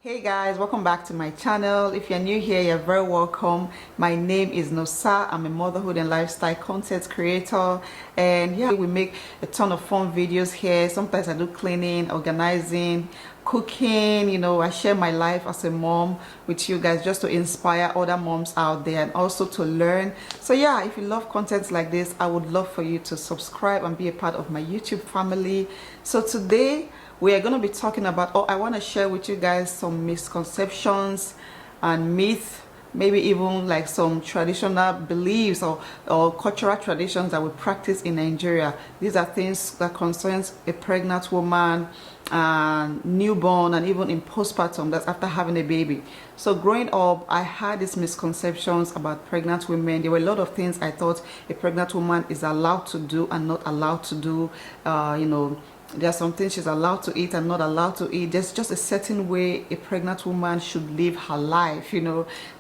Hey guys, welcome back to my channel. If you're new here, you're very welcome. My name is Nosa. I'm a motherhood and lifestyle content creator, and yeah, we make a ton of fun videos here. Sometimes I do cleaning, organizing, cooking. I share my life as a mom with you guys just to inspire other moms out there and also to learn. So yeah, if you love content like this, I would love for you to subscribe and be a part of my YouTube family. So today we are going to be talking about, I want to share with you guys some misconceptions and myths, maybe even like some traditional beliefs or cultural traditions that we practice in Nigeria. These are things that concerns a pregnant woman and newborn and even in postpartum, that's after having a baby. So growing up, I had these misconceptions about pregnant women. There were a lot of things I thought a pregnant woman is allowed to do and not allowed to do. There are some things she's allowed to eat and not allowed to eat. There's just a certain way a pregnant woman should live her life.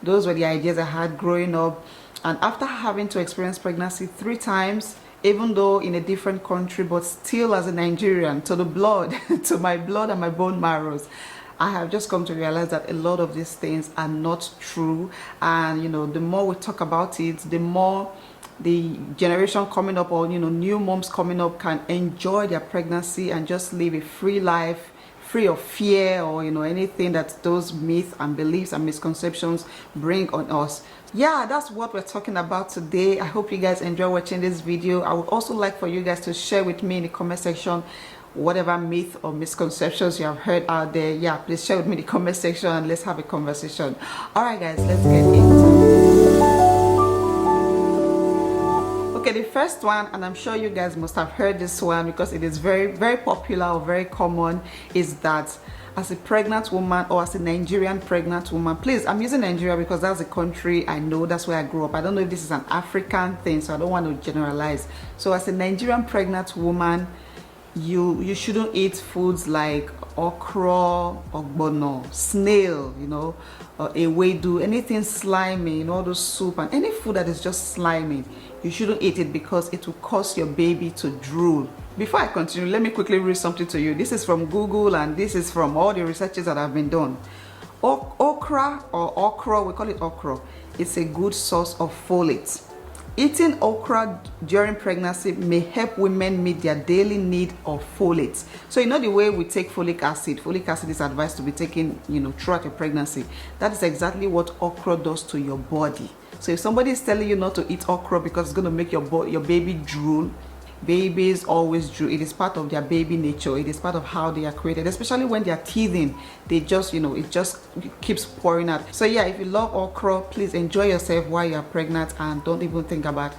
Those were the ideas I had growing up. And after having to experience pregnancy 3 times, even though in a different country, but still as a Nigerian, to the blood, to my blood and my bone marrows, I have just come to realize that a lot of these things are not true. And the more we talk about it, the more the generation coming up, or new moms coming up, can enjoy their pregnancy and just live a free life, free of fear or anything that those myths and beliefs and misconceptions bring on us. Yeah, that's what we're talking about today. I hope you guys enjoy watching this video. I would also like for you guys to share with me in the comment section whatever myth or misconceptions you have heard out there. Yeah, please share with me in the comment section and let's have a conversation. All right guys, let's get into it. Okay, the first one, and I'm sure you guys must have heard this one because it is very, very popular or very common, is that as a pregnant woman or as a Nigerian pregnant woman, please, I'm using Nigeria because that's a country I know, that's where I grew up. I don't know if this is an African thing, so I don't want to generalize. So as a Nigerian pregnant woman, you shouldn't eat foods like OKRO, ogbono, snail, ewedu, anything slimy, all those soup and any food that is just slimy. You shouldn't eat it because it will cause your baby to drool. Before I continue, let me quickly read something to you. This is from Google and this is from all the researches that have been done. Okra or okra, we call it okra, it's a good source of folate. Eating okra during pregnancy may help women meet their daily need of folate. So the way we take folic acid is advised to be taken throughout your pregnancy. That is exactly what okra does to your body. So if somebody is telling you not to eat okra because it's going to make your baby drool, babies always drool. It is part of their baby nature. It is part of how they are created, especially when they are teething. They just it just keeps pouring out. So yeah, if you love okra, please enjoy yourself while you are pregnant and don't even think about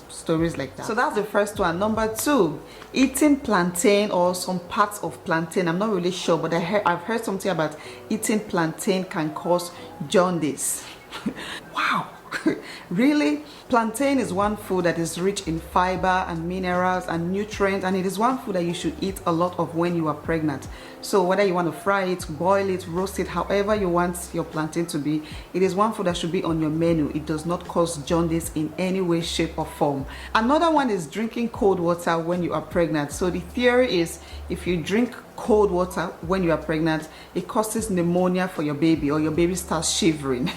stories like that. So that's the first one. Number 2, eating plantain or some parts of plantain. I'm not really sure, but I've heard something about eating plantain can cause jaundice. Wow. Really? Plantain is one food that is rich in fiber and minerals and nutrients, and it is one food that you should eat a lot of when you are pregnant. So whether you want to fry it, boil it, roast it, however you want your plantain to be, it is one food that should be on your menu. It does not cause jaundice in any way, shape or form. Another one is drinking cold water when you are pregnant. So the theory is if you drink cold water when you are pregnant, it causes pneumonia for your baby or your baby starts shivering.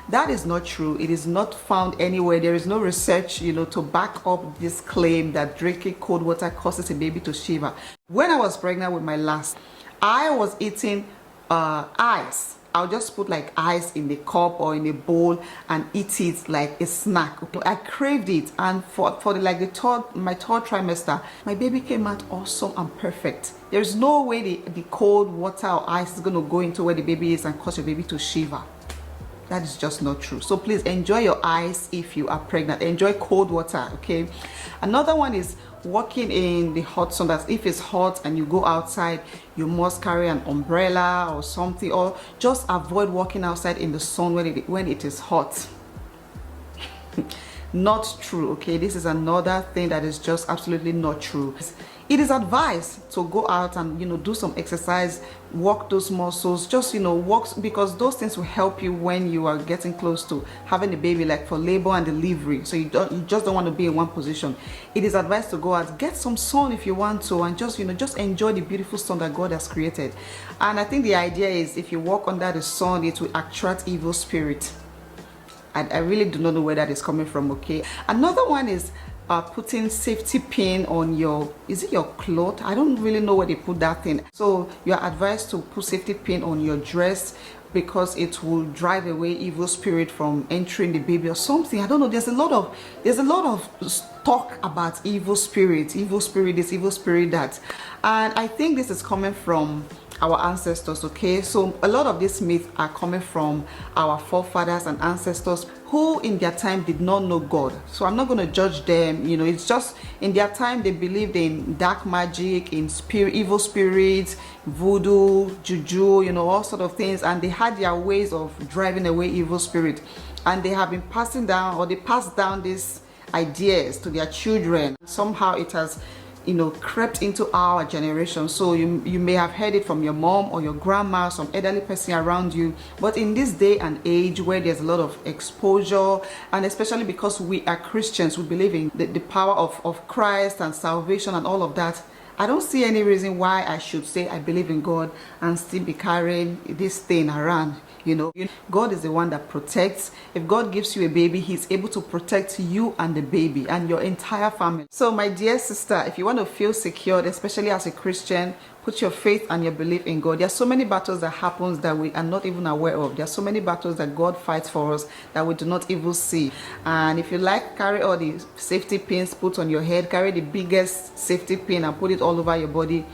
That is not true. It is not found anywhere. There is no research, to back up this claim that drinking cold water causes a baby to shiver. When I was pregnant with my last, I was eating ice. I'll just put like ice in the cup or in a bowl and eat it like a snack. I craved it, and for my third trimester, my baby came out awesome and perfect. There's no way the cold water or ice is going to go into where the baby is and cause your baby to shiver. That is just not true. So please enjoy your ice if you are pregnant. Enjoy cold water, okay? Another one is walking in the hot sun. That if it's hot and you go outside, you must carry an umbrella or something, or just avoid walking outside in the sun when it is hot. Not true, okay? This is another thing that is just absolutely not true. it is advised to go out and do some exercise, work those muscles, just walk, because those things will help you when you are getting close to having a baby, like for labor and delivery. So you just don't want to be in one position. It is advised to go out, get some sun if you want to, and just just enjoy the beautiful sun that God has created. And I think the idea is, if you walk under the sun, it will attract evil spirit. I really do not know where that is coming from. Okay, another one is putting safety pin on your, is it your cloth? I don't really know where they put that thing. So you are advised to put safety pin on your dress, because it will drive away evil spirit from entering the baby or something. I don't know. There's a lot of talk about evil spirit this, evil spirit that, and I think this is coming from our ancestors. Okay, so a lot of these myths are coming from our forefathers and ancestors who in their time did not know God. So I'm not going to judge them. It's just in their time they believed in dark magic, in evil spirits, voodoo, juju, all sort of things, and they had their ways of driving away evil spirit, and they have been passing down, or they passed down these ideas to their children. Somehow it has crept into our generation. So you may have heard it from your mom or your grandma, some elderly person around you. But in this day and age where there's a lot of exposure, and especially because we are Christians, we believe in the power of Christ and salvation and all of that, I don't see any reason why I should say I believe in God and still be carrying this thing around. God is the one that protects. If God gives you a baby, he's able to protect you and the baby and your entire family. So my dear sister, if you want to feel secured, especially as a Christian, put your faith and your belief in God. There are so many battles that happens that we are not even aware of. There are so many battles that God fights for us that we do not even see. And if you like, carry all the safety pins, put on your head, carry the biggest safety pin and put it all over your body.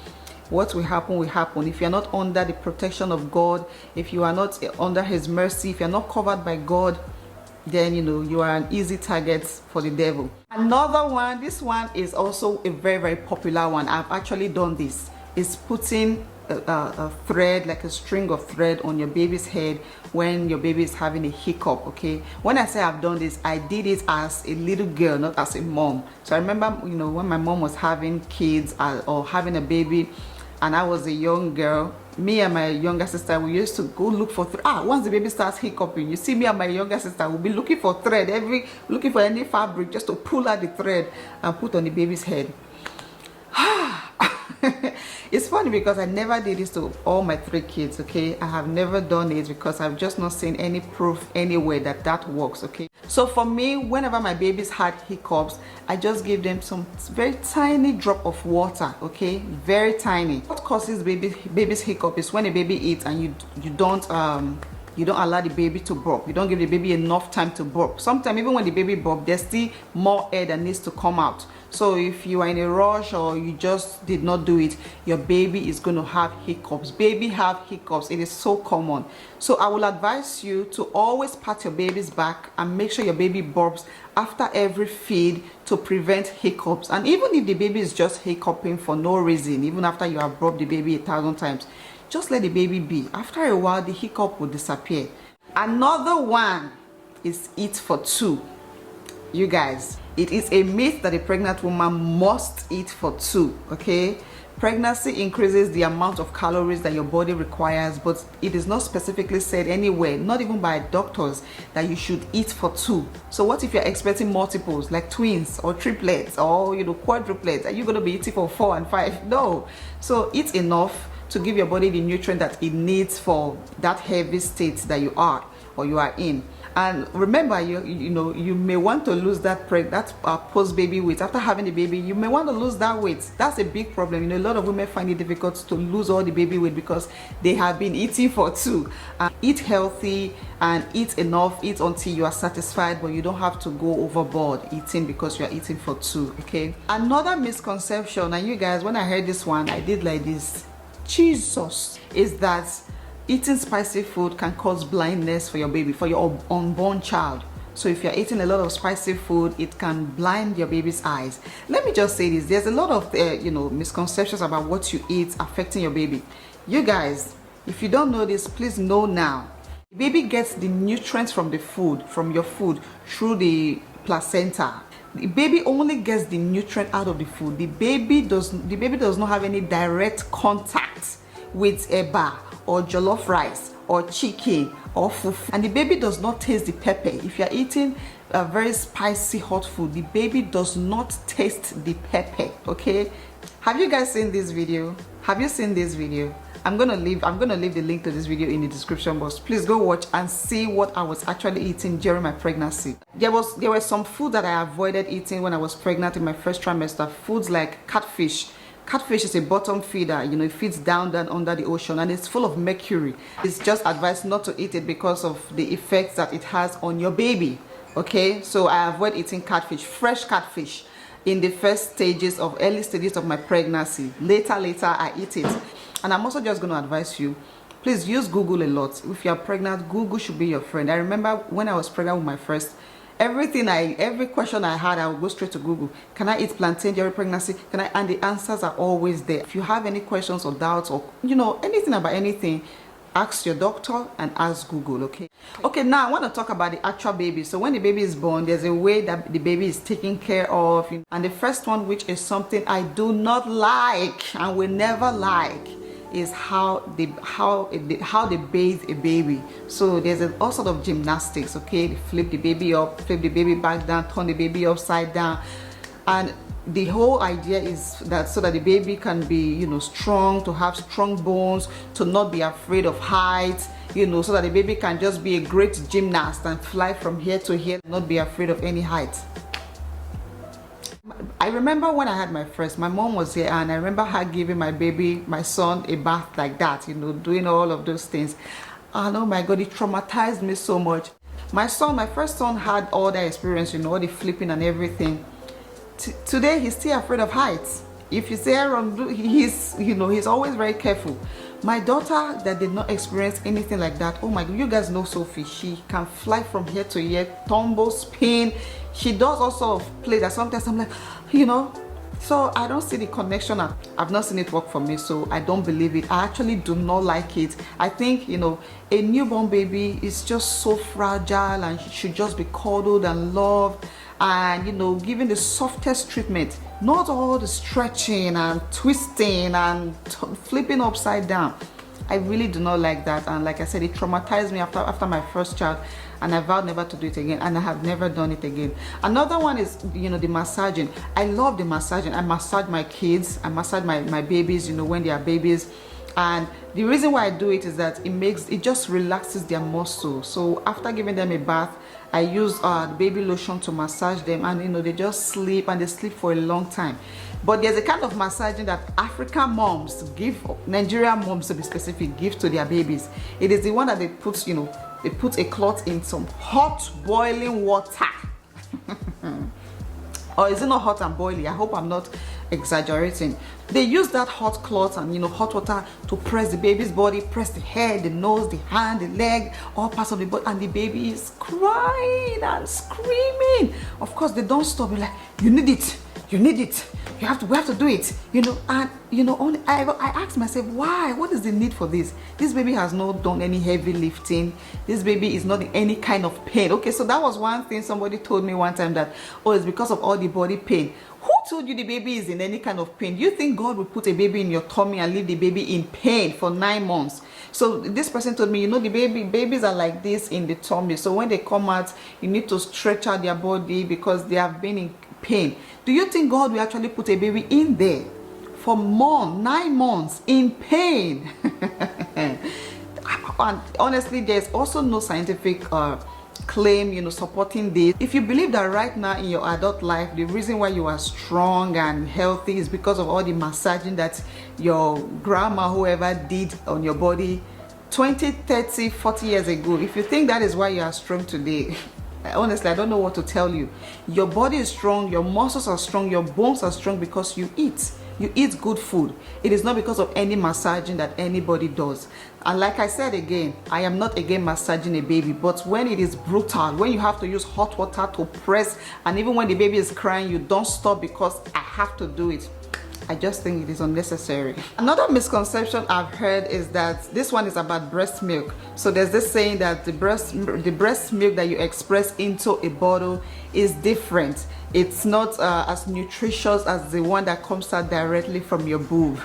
What will happen will happen. If you're not under the protection of God, if you are not under his mercy, if you're not covered by God, then you are an easy target for the devil. Another one, this one is also a very, very popular one. I've actually done this. Is putting a thread, like a string of thread, on your baby's head when your baby is having a hiccup. Okay, when I say I've done this, I did it as a little girl, not as a mom. So I remember when my mom was having kids or having a baby, and I was a young girl, me and my younger sister, we used to go look for once the baby starts hiccuping, you see me and my younger sister will be looking for thread, looking for any fabric just to pull out the thread and put on the baby's head. It's funny because I never did this to all my 3 kids. Okay, I have never done it because I've just not seen any proof anywhere that works. Okay, so for me, whenever my babies had hiccups, I just give them some very tiny drop of water. Okay, very tiny. What causes baby's hiccup is when a baby eats and you don't allow the baby to burp. You don't give the baby enough time to burp. Sometimes even when the baby burp, there's still more air that needs to come out. So if you are in a rush or you just did not do it, your baby is going to have hiccups. Baby have hiccups. It is so common. So I will advise you to always pat your baby's back and make sure your baby burps after every feed to prevent hiccups. And even if the baby is just hiccuping for no reason, even after you have burped the baby 1,000 times, just let the baby be. After a while, the hiccup will disappear. Another one is eat for 2. You guys, it is a myth that a pregnant woman must eat for 2. Okay, pregnancy increases the amount of calories that your body requires, but it is not specifically said anywhere, not even by doctors, that you should eat for 2. So what if you're expecting multiples, like twins or triplets or quadruplets? Are you going to be eating for 4 and 5? No. So eat enough to give your body the nutrient that it needs for that heavy state that you are in. And remember, you may want to lose that post baby weight. After having the baby, you may want to lose that weight. That's a big problem. A lot of women find it difficult to lose all the baby weight because they have been eating for 2. Eat healthy and eat enough. Eat until you are satisfied, but you don't have to go overboard eating because you are eating for 2. Okay, another misconception, and you guys, when I heard this one, I did like this, Jesus, is that eating spicy food can cause blindness for your baby, for your unborn child. So if you're eating a lot of spicy food, it can blind your baby's eyes. Let me just say this, there's a lot of misconceptions about what you eat affecting your baby. You guys, if you don't know this, please know now. The baby gets the nutrients from the food, from your food, through the placenta. The baby only gets the nutrient out of the food. The baby does not have any direct contact with eba or jollof rice or chicken or fufu, and the baby does not taste the pepper. If you are eating a very spicy hot food, the baby does not taste the pepper. Okay, have you guys seen this video? Have you seen this video? I'm gonna leave the link to this video in the description box. Please go watch and see what I was actually eating during my pregnancy. There were some food that I avoided eating when I was pregnant in my first trimester. Foods like catfish. Catfish is a bottom feeder, you know, it feeds down under the ocean, and it's full of mercury. It's just advised not to eat it because of the effects that it has on your baby. Okay, so I avoid eating catfish, fresh catfish, in the early stages of my pregnancy. Later I eat it. And I'm also just going to advise you, please use Google a lot. If you're pregnant, Google should be your friend. I remember when I was pregnant with my first, every question I had, I would go straight to Google. Can I eat plantain during pregnancy? And the answers are always there. If you have any questions or doubts, or you know, anything about anything, ask your doctor and ask Google. Okay, now I want to talk about the actual baby. So when the baby is born, there's a way that the baby is taken care of, and the first one, which is something I do not like and will never like, is how they bathe a baby. So there's all sort of gymnastics. Okay, they flip the baby up, flip the baby back down, turn the baby upside down, and the whole idea is that so that the baby can be, you know, strong, to have strong bones, to not be afraid of heights, you know, so that the baby can just be a great gymnast and fly from here to here, not be afraid of any height. I remember when I had my first, my mom was here, and I remember her giving my son a bath like that, you know, doing all of those things. And oh my God, it traumatized me so much. My first son had all that experience, you know, all the flipping and everything. Today he's still afraid of heights. If you say Aaron, he's always very careful. My daughter that did not experience anything like that, oh my God, you guys know Sophie, she can fly from here to here, tumble, spin. She does all sort of play that sometimes I'm like, you know, so I don't see the connection. I've not seen it work for me, so I don't believe it. I actually do not like it. I think, you know, a newborn baby is just so fragile and should just be cuddled and loved, and, you know, given the softest treatment, not all the stretching and twisting and flipping upside down. I really do not like that, and like I said, it traumatized me after my first child, and I vowed never to do it again, and I have never done it again. Another one is, you know, the massaging. I love the massaging. I massage my kids, I massage my babies, you know, when they are babies. And the reason why I do it is that it just relaxes their muscles. So after giving them a bath, I use baby lotion to massage them, and, you know, they just sleep, and they sleep for a long time. But there's a kind of massaging that African moms give, Nigerian moms to be specific, give to their babies. It is the one that they put, you know, they put a cloth in some hot boiling water. Or is it not hot and boiling? I hope I'm not exaggerating. They use that hot cloth and, you know, hot water to press the baby's body, press the head, the nose, the hand, the leg, all parts of the body, and the baby is crying and screaming. Of course, they don't stop. They're like, you need it, you need it, we have to do it, you know. And, you know, I asked myself, why? What is the need for this? This baby has not done any heavy lifting. This baby is not in any kind of pain. Okay, so that was one thing somebody told me one time, that, oh, it's because of all the body pain. Who told you the baby is in any kind of pain? You think God will put a baby in your tummy and leave the baby in pain for 9 months? So this person told me, you know, the babies are like this in the tummy. So when they come out, you need to stretch out their body because they have been in pain. Do you think God will actually put a baby in there for 9 months in pain? And honestly, there's also no scientific claim, you know, supporting this. If you believe that right now in your adult life, the reason why you are strong and healthy is because of all the massaging that your grandma, whoever, did on your body 20, 30, 40 years ago, if you think that is why you are strong today, honestly, I don't know what to tell you. Your body is strong, your muscles are strong, your bones are strong because you eat. You eat good food. It is not because of any massaging that anybody does. And like I said again, I am not against massaging a baby, but when it is brutal, when you have to use hot water to press, and even when the baby is crying, you don't stop because I have to do it, I just think it is unnecessary. Another misconception I've heard is that this one is about breast milk. So there's this saying that the breast milk that you express into a bottle is different. It's not as nutritious as the one that comes out directly from your boob.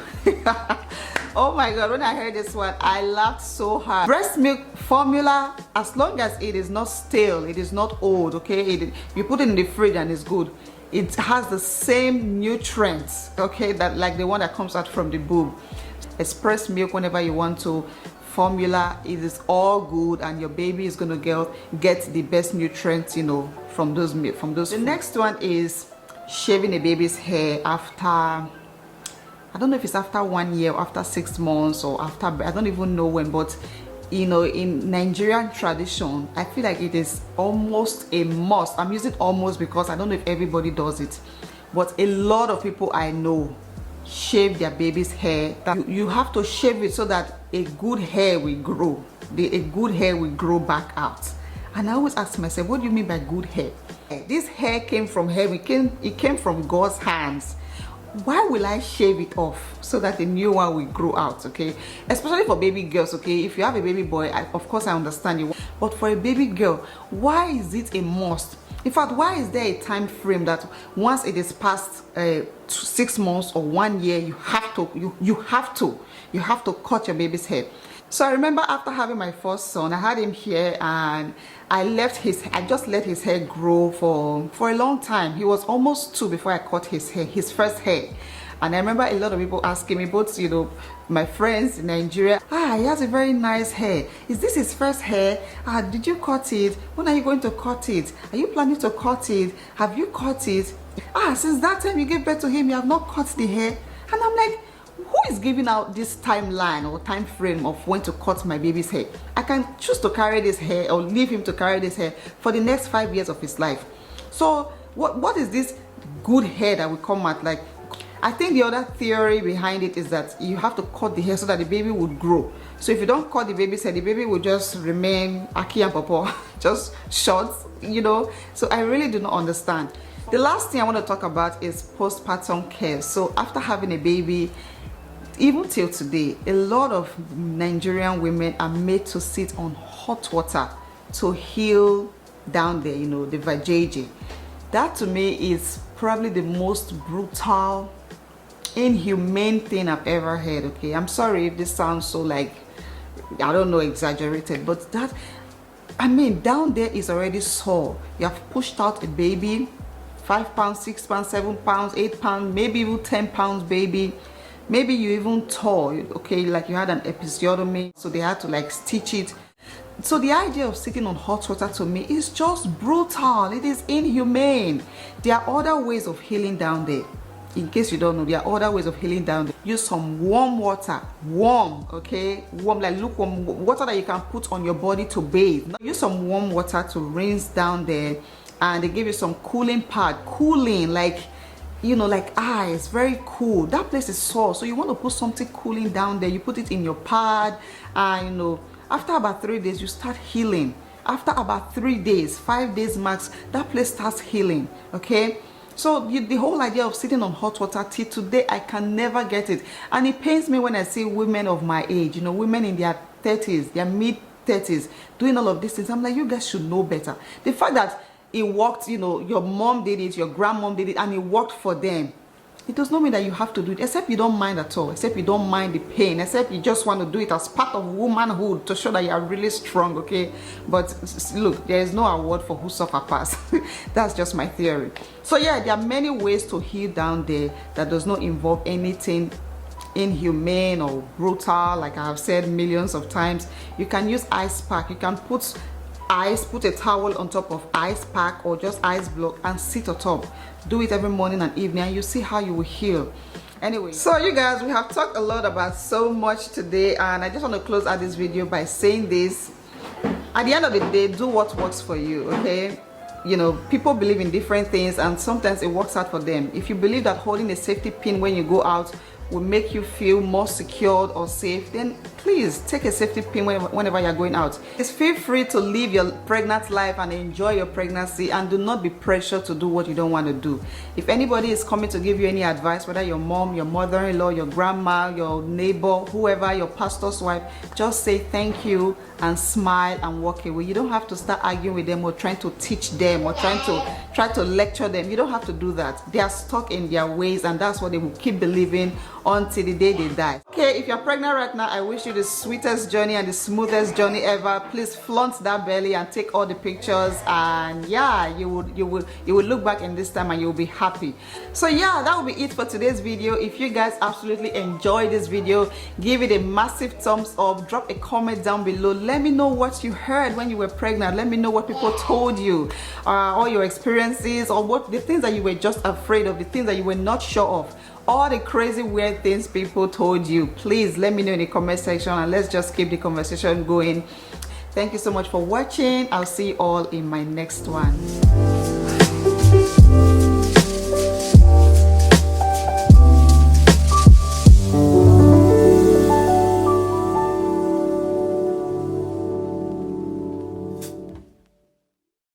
Oh my god, when I heard this one, I laughed so hard. Breast milk formula, as long as it is not stale, it is not old, okay? You put it in the fridge and it's good. It has the same nutrients, okay, that like the one that comes out from the boob. Express milk whenever you want to. Formula, it is all good, and your baby is gonna get the best nutrients, you know, from those milk, from those. The next one is shaving a baby's hair after, I don't know if it's after 1 year or after 6 months or after, I don't even know when, but you know, in Nigerian tradition, I feel like it is almost a must. I'm using almost because I don't know if everybody does it, but a lot of people I know shave their baby's hair. You have to shave it so that a good hair will grow. A good hair will grow back out. And I always ask myself, what do you mean by good hair? This hair came from heaven. It came from God's hands. Why will I shave it off so that a new one will grow out? Okay, especially for baby girls. Okay, if you have a baby boy, of course I understand you, but for a baby girl, why is it a must? In fact, why is there a time frame that once it is past 6 months or 1 year, you have to cut your baby's hair? So I remember after having my first son, I had him here, and I just let his hair grow for a long time. He was almost 2 before I cut his hair, his first hair. And I remember a lot of people asking me, both, you know, my friends in Nigeria, he has a very nice hair. Is this his first hair? Did you cut it? When are you going to cut it? Are you planning to cut it? Have you cut it? Since that time you gave birth to him, you have not cut the hair. And I'm like, who is giving out this timeline or time frame of when to cut my baby's hair? I can choose to carry this hair or leave him to carry this hair for the next 5 years of his life. So what is this good hair that will come out? Like, I think the other theory behind it is that you have to cut the hair so that the baby would grow. So if you don't cut the baby's hair, the baby will just remain aki and papa, just short, you know. So I really do not understand. The last thing I want to talk about is postpartum care. So after having a baby, even till today, a lot of Nigerian women are made to sit on hot water to heal down there, you know, the vajayjay. That to me is probably the most brutal, inhumane thing I've ever heard. Okay, I'm sorry if this sounds so, like, I don't know, exaggerated, but that, I mean, down there is already sore. You have pushed out a baby, 5 pounds, 6 pounds, 7 pounds, 8 pounds, maybe even 10 pounds baby. Maybe you even tore, okay, like you had an episiotomy, so they had to like stitch it. So the idea of sitting on hot water to me is just brutal. It is inhumane. There are other ways of healing down there. In case you don't know, there are other ways of healing down there. Use some warm water, warm, okay, warm, like lukewarm water that you can put on your body to bathe. Use some warm water to rinse down there, and they give you some cooling pad, cooling, like, you know, like it's very cool. That place is sore, so you want to put something cooling down there. You put it in your pad, and you know, after about 3 days you start healing. After about 3 days, 5 days max, that place starts healing. Okay, so the whole idea of sitting on hot water, till today I can never get it, and it pains me when I see women of my age, you know, women in their 30s, their mid 30s, doing all of these things. I'm like, you guys should know better. The fact that it worked, you know, your mom did it, your grandmom did it, and it worked for them, it does not mean that you have to do it, except you don't mind at all, except you don't mind the pain, except you just want to do it as part of womanhood to show that you are really strong. Okay, but look, there is no award for who suffer pass. That's just my theory. So yeah, there are many ways to heal down there that does not involve anything inhumane or brutal. Like I have said millions of times, you can use ice pack. You can put a towel on top of ice pack or just ice block and sit on top. Do it every morning and evening, and you see how you will heal. Anyway, so you guys, we have talked a lot about so much today, and I just want to close out this video by saying this: at the end of the day, do what works for you. Okay, you know, people believe in different things, and sometimes it works out for them. If you believe that holding a safety pin when you go out will make you feel more secured or safe, then please take a safety pin whenever you're going out. Just feel free to live your pregnant life and enjoy your pregnancy, and do not be pressured to do what you don't want to do. If anybody is coming to give you any advice, whether your mom, your mother-in-law, your grandma, your neighbor, whoever, your pastor's wife, just say thank you and smile and walk away. You don't have to start arguing with them or trying to teach them or try to lecture them. You don't have to do that. They are stuck in their ways, and that's what they will keep believing until the day they die. Okay, if you're pregnant right now, I wish you the sweetest journey and the smoothest journey ever. Please flaunt that belly and take all the pictures, and yeah, you would look back in this time and you'll be happy. So yeah, that will be it for today's video. If you guys absolutely enjoyed this video, give it a massive thumbs up, drop a comment down below. Let me know what you heard when you were pregnant. Let me know what people told you, all your experiences, or what the things that you were just afraid of, the things that you were not sure of, all the crazy weird things people told you. Please let me know in the comment section, and let's just keep the conversation going. Thank you so much for watching. I'll see you all in my next one.